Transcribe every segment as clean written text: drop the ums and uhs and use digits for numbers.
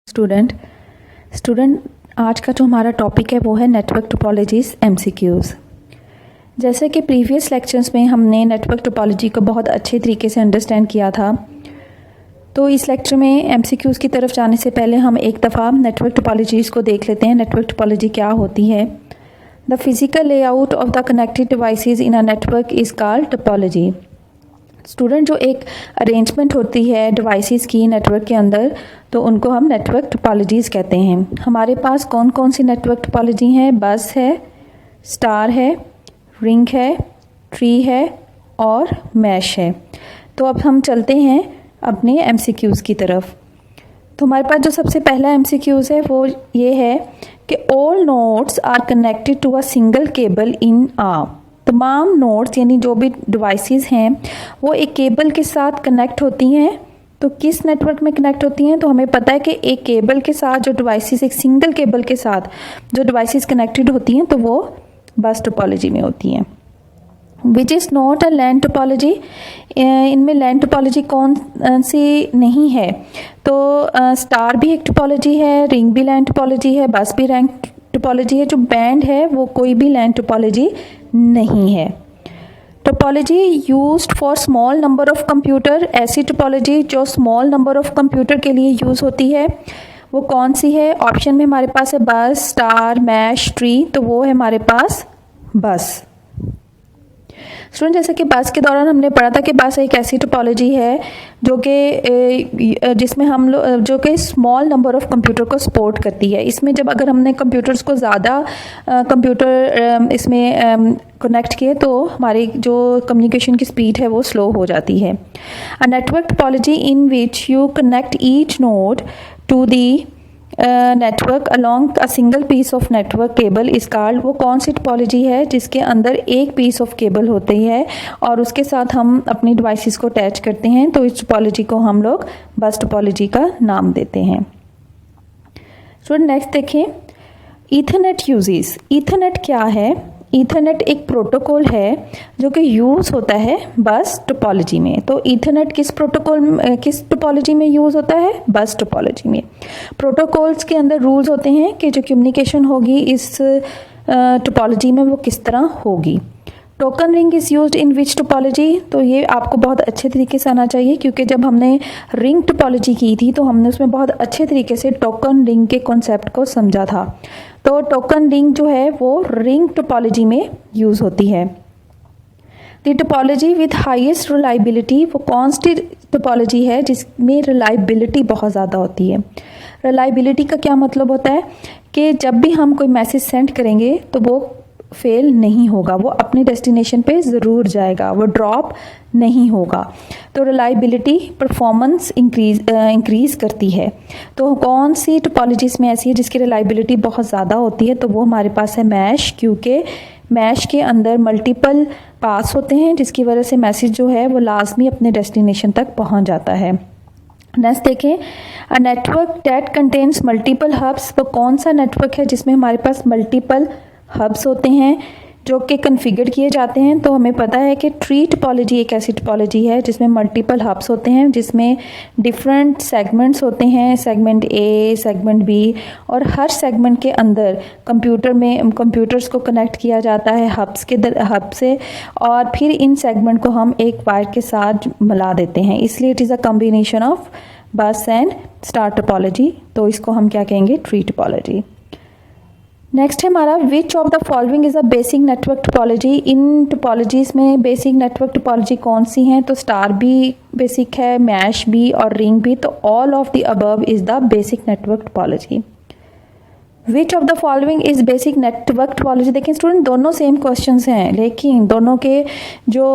Student आज का जो हमारा टॉपिक है वो है नेटवर्क टोपोलॉजीज एमसीक्यूज़। जैसे कि प्रीवियस लेक्चर्स में हमने नेटवर्क टोपोलॉजी को बहुत अच्छे तरीके से अंडरस्टैंड किया था, तो इस लेक्चर में एमसीक्यूज़ की तरफ जाने से पहले हम एक दफ़ा नेटवर्क टोपोलॉजीज़ को देख लेते हैं। नेटवर्क टोपोलॉजी क्या होती है? The physical layout of the connected devices in a network is called topology. Student, जो एक अरेंजमेंट होती है डिवाइसेस की नेटवर्क के अंदर, तो उनको हम नेटवर्क टोपोलॉजीज़ कहते हैं। हमारे पास कौन कौन सी नेटवर्क टोपोलॉजी हैं? बस है, स्टार है, रिंग है, ट्री है और मैश है। तो अब हम चलते हैं अपने एमसीक्यूज़ की तरफ। तो हमारे पास जो सबसे पहला एमसीक्यूज़ है वो ये है कि all nodes are connected to a single cable in uh. तमाम नोड्स यानी जो भी डिवाइसेस हैं वो एक केबल के साथ कनेक्ट होती हैं। तो किस नेटवर्क में कनेक्ट होती हैं? तो हमें पता है कि एक केबल के साथ जो डिवाइसेस, एक सिंगल केबल के साथ जो डिवाइसेस कनेक्टेड होती हैं तो वो बस टोपोलॉजी में होती हैं। Which is not a LAN topology. इनमें लैन टोपोलॉजी कौन सी नहीं है? तो स्टार भी एक टोपोलॉजी है, रिंग भी लैन टोपोलॉजी है, बस भी रैंक टोपोलॉजी है। जो बैंड है वो कोई भी लैन टोपोलॉजी नहीं है। Topology used for small number of computer. ऐसी टोपोलॉजी जो स्मॉल नंबर ऑफ कंप्यूटर के लिए यूज़ होती है वो कौन सी है? ऑप्शन में हमारे पास है बस, स्टार, मैश, ट्री। तो वो है हमारे पास बस। स्टूडेंट, जैसे कि बस के दौरान हमने पढ़ा था कि बस एक ऐसी टोपोलॉजी है जो कि जिसमें हम लोग जो कि स्मॉल नंबर ऑफ कंप्यूटर को सपोर्ट करती है। इसमें जब अगर हमने कंप्यूटर्स को ज़्यादा कंप्यूटर इसमें कनेक्ट किए तो हमारी जो कम्युनिकेशन की स्पीड है वो स्लो हो जाती है। A network topology in which you connect each node to the network along a single piece of network cable is called. वो कौन सी टोपोलॉजी है जिसके अंदर एक पीस ऑफ केबल होती है और उसके साथ हम अपनी डिवाइसेस को अटैच करते हैं? तो इस टोपोलॉजी को हम लोग बस टोपोलॉजी का नाम देते हैं। स्टूडेंट, नेक्स्ट देखें, ईथरनेट यूजेस। ईथरनेट क्या है? ईथरनेट एक प्रोटोकॉल है जो कि यूज़ होता है बस टोपोलॉजी में। तो ईथरनेट किस टोपोलॉजी में यूज़ होता है? बस टोपोलॉजी में। प्रोटोकॉल्स के अंदर रूल्स होते हैं कि जो कम्युनिकेशन होगी इस टोपोलॉजी में वो किस तरह होगी। Token ring is used in which topology. तो ये आपको बहुत अच्छे तरीके से आना चाहिए, क्योंकि जब हमने रिंग टोपोलॉजी की थी तो हमने उसमें बहुत अच्छे तरीके से टोकन रिंग के कॉन्सेप्ट को समझा था। तो टोकन रिंग जो है वो रिंग टोपोलॉजी में यूज़ होती है। The topology with highest reliability, वो कौन सी टोपोलॉजी है जिसमें रिलायबिलिटी बहुत ज़्यादा होती है? रिलायबिलिटी का क्या मतलब होता है कि जब भी हम कोई मैसेज सेंड करेंगे तो वो फेल नहीं होगा, वो अपनी डेस्टिनेशन पे ज़रूर जाएगा, वो ड्रॉप नहीं होगा। तो रिलायबिलिटी परफॉर्मेंस इंक्रीज करती है। तो कौन सी टोपोलॉजीज़ में ऐसी है जिसकी रिलायबिलिटी बहुत ज़्यादा होती है? तो वो हमारे पास है मैश, क्योंकि मैश के अंदर मल्टीपल पास होते हैं जिसकी वजह से मैसेज जो है वो लाजमी अपने डेस्टिनेशन तक पहुंच जाता है। नेक्स्ट देखें, a network that contains multiple hubs. तो कौन सा नेटवर्क है जिसमें हमारे पास मल्टीपल हब्स होते हैं जो कि कन्फिगर किए जाते हैं? तो हमें पता है कि ट्री टोपोलॉजी एक ऐसी टोपोलॉजी है जिसमें मल्टीपल हब्स होते हैं, जिसमें डिफरेंट सेगमेंट्स होते हैं, सेगमेंट ए, सेगमेंट बी, और हर सेगमेंट के अंदर कंप्यूटर्स को कनेक्ट किया जाता है हब से, और फिर इन सेगमेंट को हम एक वायर के साथ मिला देते हैं। इसलिए it is a combination of बस एंड स्टार टोपोलॉजी। तो इसको हम क्या कहेंगे? Tree topology. नेक्स्ट है हमारा, which of the following is a basic network topology. In topologies में बेसिक नेटवर्क टोपोलॉजी कौन सी हैं? तो स्टार भी बेसिक है, मैश भी और रिंग भी। तो all of the above is the basic network topology. Which of the following is basic network topology. देखिए स्टूडेंट, दोनों सेम क्वेश्चंस हैं, लेकिन दोनों के जो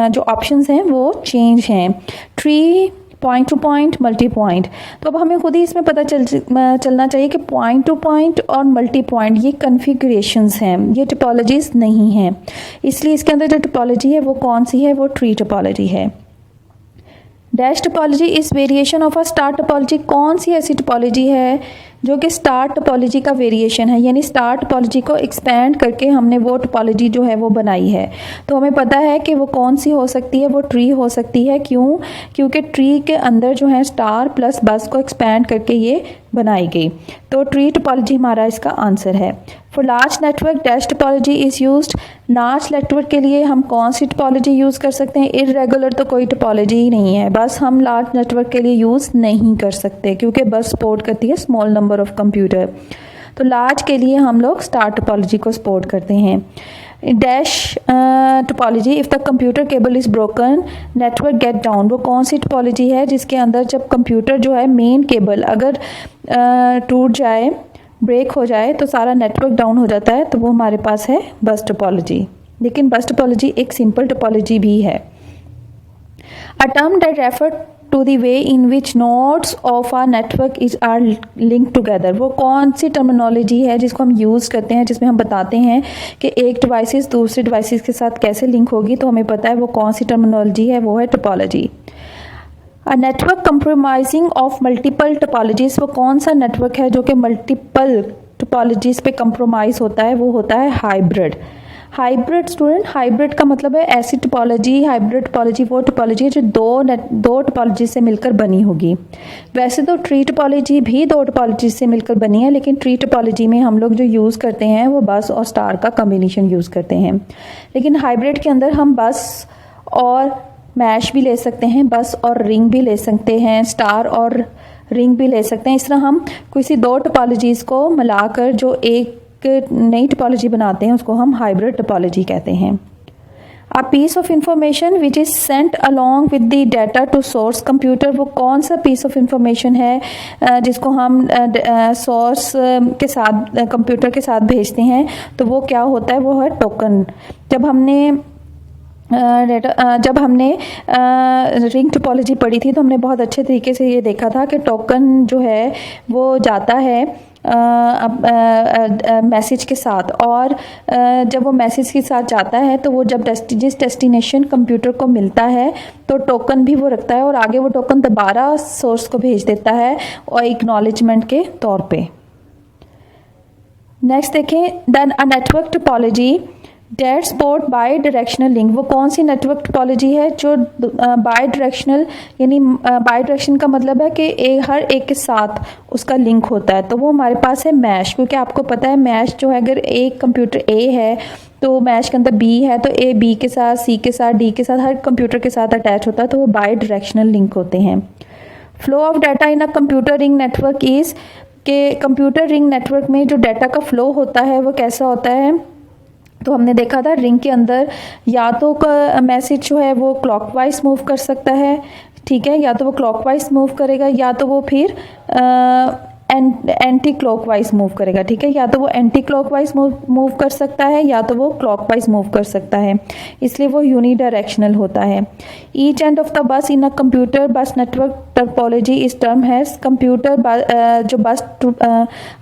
जो ऑप्शंस हैं वो चेंज हैं। Tree, point two point, multi point. तो अब हमें खुद ही इसमें पता चलना चाहिए कि पॉइंट टू पॉइंट और मल्टी पॉइंट ये कन्फिगरेशंस हैं, ये टोपोलॉजीज़ नहीं हैं। इसलिए इसके अंदर जो टोपोलॉजी है वो कौन सी है? वो ट्री टोपोलॉजी है। Dash topology is variation of a star topology. कौन सी ऐसी टोपोलॉजी है जो कि स्टार टोपोलॉजी का वेरिएशन है, यानी स्टार टोपोलॉजी को एक्सपेंड करके हमने वो टोपोलॉजी जो है वो बनाई है। तो हमें पता है कि वो कौन सी हो सकती है, वो ट्री हो सकती है। क्यों? क्योंकि ट्री के अंदर जो है स्टार प्लस बस को एक्सपेंड करके ये बनाई गई। तो ट्री टोपोलॉजी हमारा इसका आंसर है। For large network dash topology is used. Large network के लिए हम कौन सी टोपोलॉजी यूज़ कर सकते हैं? इर्रेगुलर तो कोई टोपोलॉजी ही नहीं है, बस हम लार्ज नेटवर्क के लिए यूज़ नहीं कर सकते क्योंकि बस सपोर्ट करती है स्मॉल नंबर ऑफ कंप्यूटर। तो लार्ज के लिए हम लोग स्टार टोपोलॉजी को सपोर्ट करते हैं। Dash topology, if the computer cable is broken network get down. वो कौन सी टोपोलॉजी है जिसके अंदर जब कंप्यूटर जो है मेन केबल अगर टूट जाए, ब्रेक हो जाए तो सारा नेटवर्क डाउन हो जाता है? तो वो हमारे पास है बस टोपोलॉजी। लेकिन बस टोपोलॉजी एक सिंपल टोपोलॉजी भी है। A term that refer to the way in which nodes of our network is are link together. वो कौन सी टर्मिनोलॉजी है जिसको हम यूज़ करते हैं, जिसमें हम बताते हैं कि एक डिवाइसेस दूसरे डिवाइसेस के साथ कैसे लिंक होगी? तो हमें पता है वो कौन सी टर्मिनोलॉजी है, वो है topology. A network compromising of multiple topologies, वो कौन सा नेटवर्क है जो कि मल्टीपल टोपोलॉजीज पे कंप्रोमाइज़ होता है? वो होता है हाइब्रिड। हाइब्रिड स्टूडेंट, हाइब्रिड का मतलब है ऐसी टोपोलॉजी, हाइब्रिड टोपोलॉजी वो टोपोलॉजी है जो दो टोपोलॉजी से मिलकर बनी होगी। वैसे तो ट्री टोपोलॉजी भी दो टोपोलॉजी से मिलकर बनी है, लेकिन ट्री टोपोलॉजी में हम लोग जो यूज़ करते हैं वो बस और स्टार का कॉम्बिनेशन यूज़ करते हैं। लेकिन हाइब्रिड के अंदर हम बस और मैश भी ले सकते हैं, बस और रिंग भी ले सकते हैं, स्टार और रिंग भी ले सकते हैं। इस तरह हम किसी दो टोपोलॉजीज़ को मिलाकर जो एक नई टोपोलॉजी बनाते हैं उसको हम हाइब्रिड टोपोलॉजी कहते हैं। A piece of information which is sent along with the data to source computer. वो कौन सा पीस ऑफ इंफॉर्मेशन है जिसको हम सोर्स के साथ कंप्यूटर के साथ भेजते हैं? तो वो क्या होता है? वो है टोकन। जब हमने रिंग टोपोलॉजी पढ़ी थी तो हमने बहुत अच्छे तरीके से ये देखा था कि टोकन जो है वो जाता है मैसेज के साथ, और जब वो मैसेज के साथ जाता है तो वो जब जिस डेस्टिनेशन कंप्यूटर को मिलता है तो टोकन भी वो रखता है और आगे वो टोकन दोबारा सोर्स को भेज देता है और एक्नॉलेजमेंट के तौर पे। नेक्स्ट देखें, then a network topology that support bidirectional link. वो कौन सी नेटवर्क टोपोलॉजी है जो बाई डायरेक्शनल, यानी बाई डायरेक्शन का मतलब है कि हर एक के साथ उसका लिंक होता है? तो वो हमारे पास है मैश। क्योंकि आपको पता है मैश जो है, अगर एक कंप्यूटर ए है तो मैश के अंदर बी है, तो ए बी के साथ, सी के साथ, डी के साथ, हर कंप्यूटर के साथ अटैच होता है, तो वो बाई डायरेक्शनल लिंक होते हैं। Flow of data in a computer ring network is, के कंप्यूटर रिंग नेटवर्क में जो डाटा का फ्लो होता है वो कैसा होता है? तो हमने देखा था रिंग के अंदर या तो मैसेज जो है वो क्लॉकवाइज मूव कर सकता है, ठीक है, या तो वो क्लॉकवाइज मूव करेगा या तो वो फिर एंटी क्लॉकवाइज मूव करेगा, ठीक है, या तो वो एंटी क्लॉकवाइज मूव कर सकता है या तो वो क्लॉकवाइज मूव कर सकता है, इसलिए वो यूनिडायरेक्शनल होता है। Each end of the bus in a computer बस नेटवर्क टोपोलॉजी इस टर्म हैज़। कंप्यूटर जो बस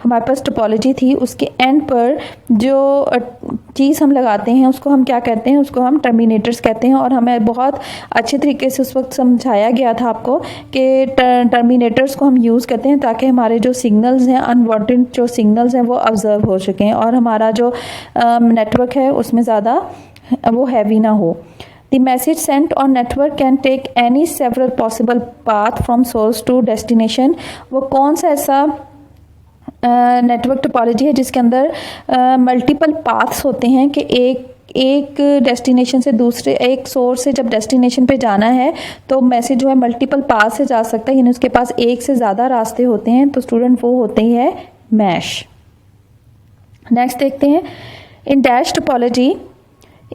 हमारे पास टोपोलॉजी थी उसके एंड पर जो चीज़ हम लगाते हैं उसको हम क्या कहते हैं? उसको हम टर्मिनेटर्स कहते हैं। और हमें बहुत अच्छे तरीके से उस वक्त समझाया गया था आपको कि टर्मिनेटर्स को हम यूज़ करते हैं ताकि हमारे जो सिग्नल्स हैं, अनवांटेड जो सिग्नल्स हैं, वो ऑब्जर्व हो सकें और हमारा जो नेटवर्क है उसमें ज़्यादा वो हैवी ना हो। The message sent on network can take any several possible path from source to destination। वो कौन सा ऐसा नेटवर्क टोपोलॉजी है जिसके अंदर मल्टीपल पाथ्स होते हैं कि एक डेस्टिनेशन से दूसरे, एक सोर्स से जब डेस्टिनेशन पे जाना है तो मैसेज जो है मल्टीपल पाथ से जा सकता है, यानी उसके पास एक से ज़्यादा रास्ते होते हैं, तो स्टूडेंट वो होते ही है मैश। नेक्स्ट देखते हैं, इन dash topology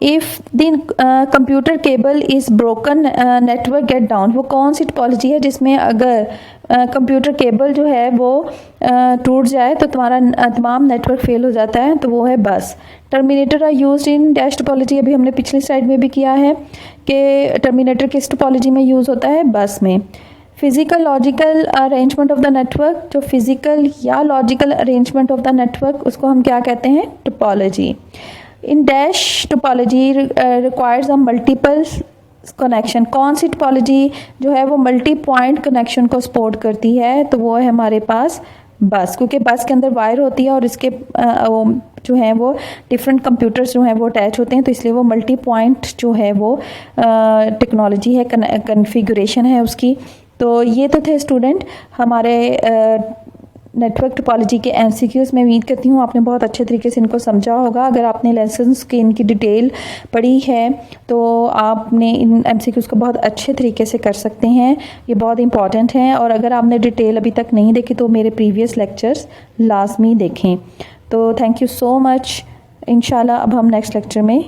if the computer cable is broken network get down. वो कौन सी टोपोलॉजी है जिसमें अगर कंप्यूटर केबल जो है वो टूट जाए तो तुम्हारा तमाम नेटवर्क फेल हो जाता है? तो वो है बस। Terminator are used in dash topology. अभी हमने पिछली स्लाइड में भी किया है कि टर्मिनेटर किस टोपोलॉजी में यूज़ होता है? बस में। Physical logical arrangement of the network, जो फिजिकल या logical arrangement of the network उसको हम क्या कहते हैं? Topology. In dash topology requires a multiple connection. कौन सी टोपोलॉजी जो है वो मल्टी पॉइंट कनेक्शन को सपोर्ट करती है? तो वो है हमारे पास बस, क्योंकि बस के अंदर वायर होती है और इसके जो है वो डिफरेंट कंप्यूटर्स जो हैं वो अटैच होते हैं, तो इसलिए वो मल्टी पॉइंट जो है वो टेक्नोलॉजी है, कन्फिगरेशन है उसकी। तो ये तो थे स्टूडेंट हमारे नेटवर्क टोपोलॉजी के एमसीक्यूज़। मैं उम्मीद करती हूँ आपने बहुत अच्छे तरीके से इनको समझा होगा। अगर आपने लेसन्स की इनकी डिटेल पढ़ी है तो आपने इन एमसीक्यूज़ को बहुत अच्छे तरीके से कर सकते हैं, ये बहुत इंपॉर्टेंट हैं। और अगर आपने डिटेल अभी तक नहीं देखी तो मेरे प्रीवियस लेक्चर्स लाजमी देखें। तो थैंक यू सो मच। इंशाल्लाह अब हम नेक्स्ट लेक्चर में